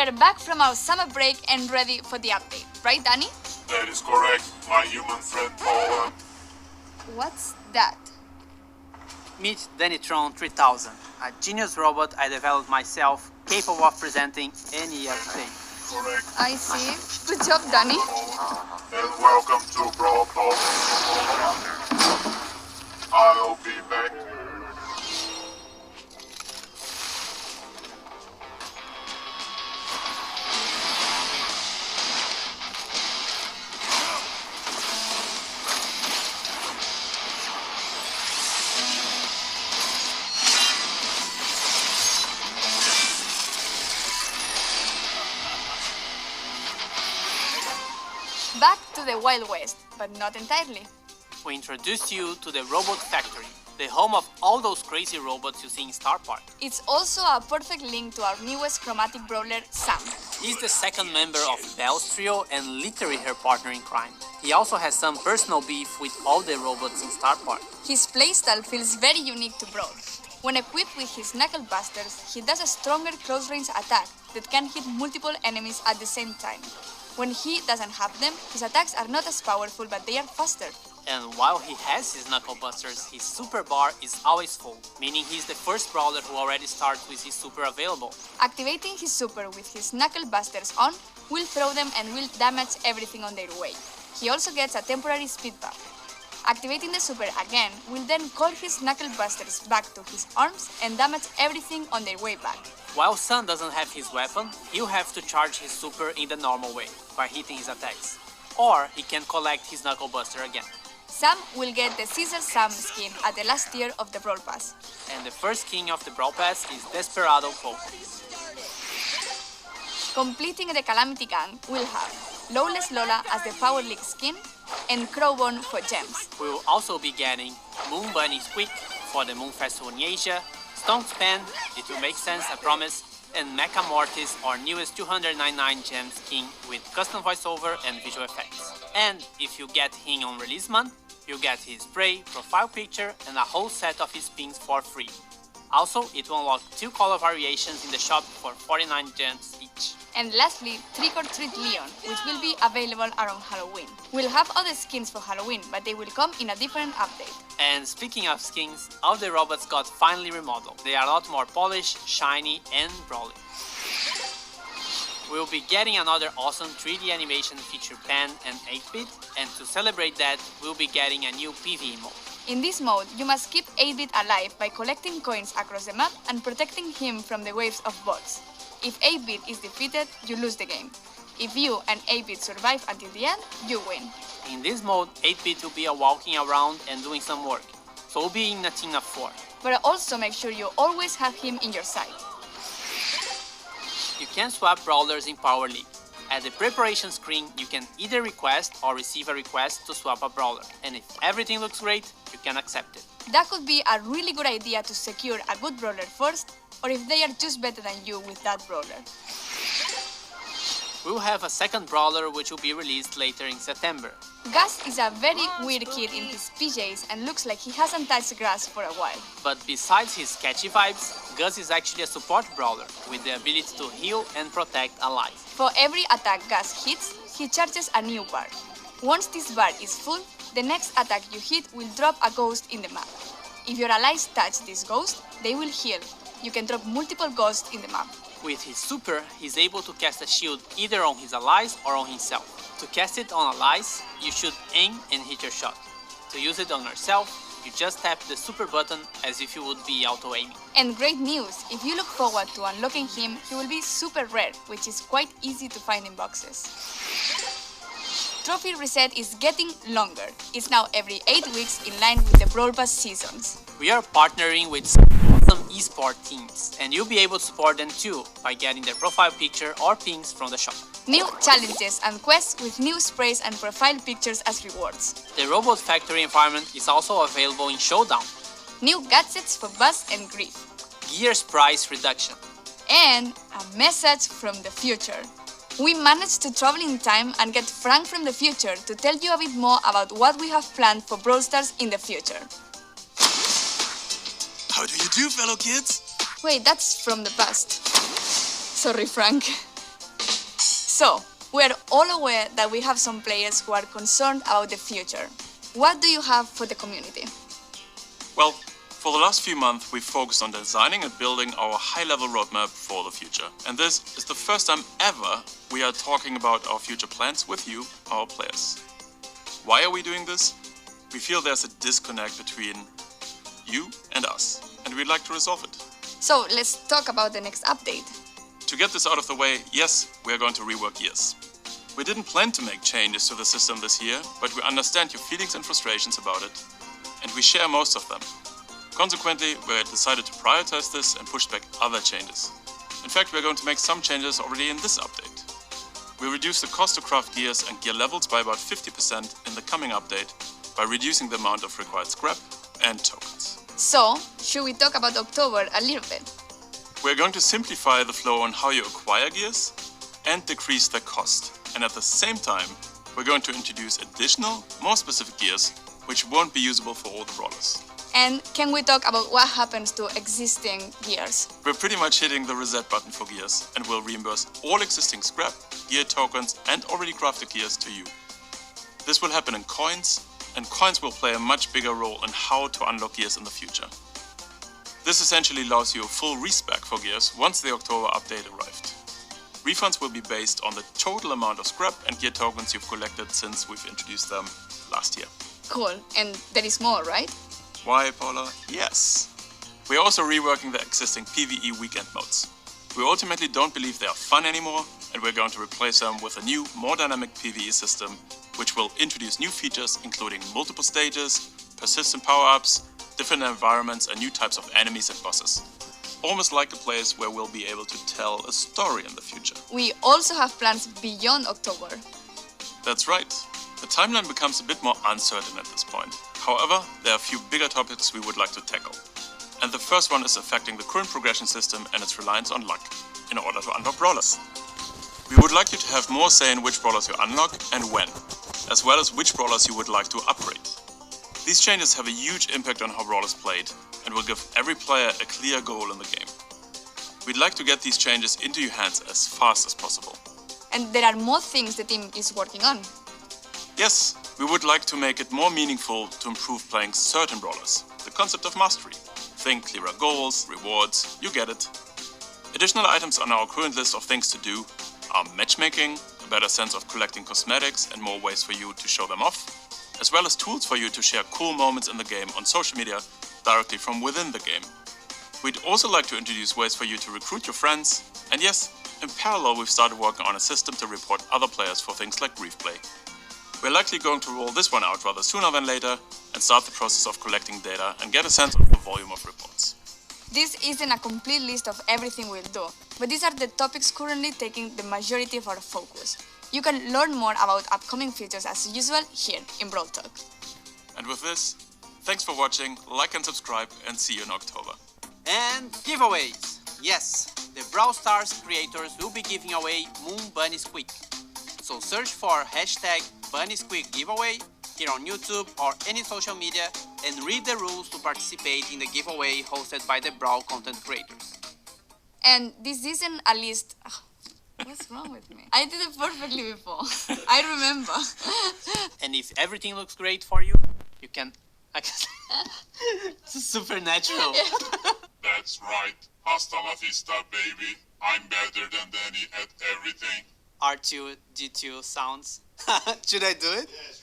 We are back from our summer break and ready for the update, right, Danny? That is correct, my human friend Paula. What's that? Meet Dannytron 3000, a genius robot I developed myself, capable of presenting any update. Correct. I see. Good job, Danny. And welcome to Brawl Talk. I'll be back. Back to the Wild West, but not entirely. We introduce you to the Robot Factory, the home of all those crazy robots you see in Star Park. It's also a perfect link to our newest chromatic brawler, Sam. He's the second member of Belle's trio and literally her partner in crime. He also has some personal beef with all the robots in Star Park. His playstyle feels very unique to Brawl. When equipped with his Knuckle Busters, he does a stronger close-range attack that can hit multiple enemies at the same time. When he doesn't have them, his attacks are not as powerful, but they are faster. And while he has his Knuckle Busters, his super bar is always full, meaning he's the first brawler who already starts with his super available. Activating his super with his Knuckle Busters on will throw them and will damage everything on their way. He also gets a temporary speed buff. Activating the super again will then call his Knuckle Busters back to his arms and damage everything on their way back. While Sun doesn't have his weapon, he'll have to charge his super in the normal way, by hitting his attacks. Or he can collect his Knuckle Buster again. Sam will get the Caesar Sam skin at the last tier of the Brawl Pass. And the first king of the Brawl Pass is Desperado Pope. Completing the Calamity Gang will have Lawless Lola as the Power League skin and Crowbone for gems. We will also be getting Moon Bunny Squeak for the Moon Festival in Asia, Stone's Pen, it will make sense, I promise, and Mecha Mortis, our newest 299 gem skin with custom voiceover and visual effects. And if you get him on release month, you get his spray, profile picture, and a whole set of his pins for free. Also, it will unlock 2 color variations in the shop for 49 gems each. And lastly, Trick or Treat Leon, which will be available around Halloween. We'll have other skins for Halloween, but they will come in a different update. And speaking of skins, all the robots got finally remodeled. They are a lot more polished, shiny, and brawly. We'll be getting another awesome 3D animation feature Pan and 8-bit, and to celebrate that, we'll be getting a new PvE mode. In this mode, you must keep 8-bit alive by collecting coins across the map and protecting him from the waves of bots. If 8-bit is defeated, you lose the game. If you and 8-bit survive until the end, you win. In this mode, 8-bit will be walking around and doing some work, so we'll be in a team of 4. But also make sure you always have him in your sight. You can swap brawlers in Power League. At the preparation screen, you can either request or receive a request to swap a brawler, and if everything looks great, you can accept it. That could be a really good idea to secure a good brawler first, or if they are just better than you with that brawler. We'll have a second brawler which will be released later in September. Gus is a very weird kid in his PJs and looks like he hasn't touched grass for a while. But besides his catchy vibes, Gus is actually a support brawler with the ability to heal and protect allies. For every attack Gus hits, he charges a new bar. Once this bar is full, the next attack you hit will drop a ghost in the map. If your allies touch this ghost, they will heal. You can drop multiple ghosts in the map. With his super, he's able to cast a shield either on his allies or on himself. To cast it on allies, you should aim and hit your shot. To use it on yourself, you just tap the super button as if you would be auto-aiming. And great news, if you look forward to unlocking him, he will be super rare, which is quite easy to find in boxes. Trophy reset is getting longer. It's now every 8 weeks in line with the Brawl Pass seasons. We are partnering with some awesome esport teams, and you'll be able to support them too by getting their profile picture or pings from the shop. New challenges and quests with new sprays and profile pictures as rewards. The Robot Factory environment is also available in Showdown. New gadgets for Buzz and Grief. Gears price reduction. And a message from the future. We managed to travel in time and get Frank from the future to tell you a bit more about what we have planned for Brawl Stars in the future. How do you do, fellow kids? Wait, that's from the past. Sorry, Frank. So, we are all aware that we have some players who are concerned about the future. What do you have for the community? Well, for the last few months, we've focused on designing and building our high-level roadmap for the future. And this is the first time ever we are talking about our future plans with you, our players. Why are we doing this? We feel there's a disconnect between you and us, and we'd like to resolve it. So, let's talk about the next update. To get this out of the way, yes, we are going to rework gears. We didn't plan to make changes to the system this year, but we understand your feelings and frustrations about it, and we share most of them. Consequently, we decided to prioritize this and push back other changes. In fact, we're going to make some changes already in this update. We reduced the cost to craft gears and gear levels by about 50% in the coming update by reducing the amount of required scrap and tokens. So, should we talk about October a little bit? We're going to simplify the flow on how you acquire gears and decrease their cost. And at the same time, we're going to introduce additional, more specific gears, which won't be usable for all the brawlers. And can we talk about what happens to existing gears? We're pretty much hitting the reset button for gears and will reimburse all existing scrap, gear tokens and already crafted gears to you. This will happen in coins, and coins will play a much bigger role in how to unlock gears in the future. This essentially allows you a full respec for gears once the October update arrived. Refunds will be based on the total amount of scrap and gear tokens you've collected since we've introduced them last year. Cool, and there is more, right? Why, Paula? Yes. We're also reworking the existing PvE weekend modes. We ultimately don't believe they are fun anymore, and we're going to replace them with a new, more dynamic PvE system, which will introduce new features including multiple stages, persistent power-ups, different environments and new types of enemies and bosses. Almost like a place where we'll be able to tell a story in the future. We also have plans beyond October. That's right. The timeline becomes a bit more uncertain at this point. However, there are a few bigger topics we would like to tackle. And the first one is affecting the current progression system and its reliance on luck in order to unlock brawlers. We would like you to have more say in which brawlers you unlock and when, as well as which brawlers you would like to upgrade. These changes have a huge impact on how Brawl is played and will give every player a clear goal in the game. We'd like to get these changes into your hands as fast as possible. And there are more things the team is working on. Yes, we would like to make it more meaningful to improve playing certain brawlers. The concept of mastery. Think clearer goals, rewards, you get it. Additional items on our current list of things to do are matchmaking, a better sense of collecting cosmetics and more ways for you to show them off, as well as tools for you to share cool moments in the game on social media directly from within the game. We'd also like to introduce ways for you to recruit your friends, and yes, in parallel we've started working on a system to report other players for things like brief play. We're likely going to roll this one out rather sooner than later and start the process of collecting data and get a sense of the volume of reports. This isn't a complete list of everything we'll do, but these are the topics currently taking the majority of our focus. You can learn more about upcoming features as usual here in Brawl Talk. And with this, thanks for watching, like and subscribe, and see you in October. And giveaways! Yes, the Brawl Stars creators will be giving away Moon Bunny Squeak. So search for hashtag Bunny Squeak giveaway here on YouTube or any social media and read the rules to participate in the giveaway hosted by the Brawl content creators. And this isn't a list. What's wrong with me? I did it perfectly before. I remember. And if everything looks great for you, you can... It's supernatural. That's right. Hasta la vista, baby. I'm better than Danny at everything. R2, D2 sounds. Should I do it? Yes.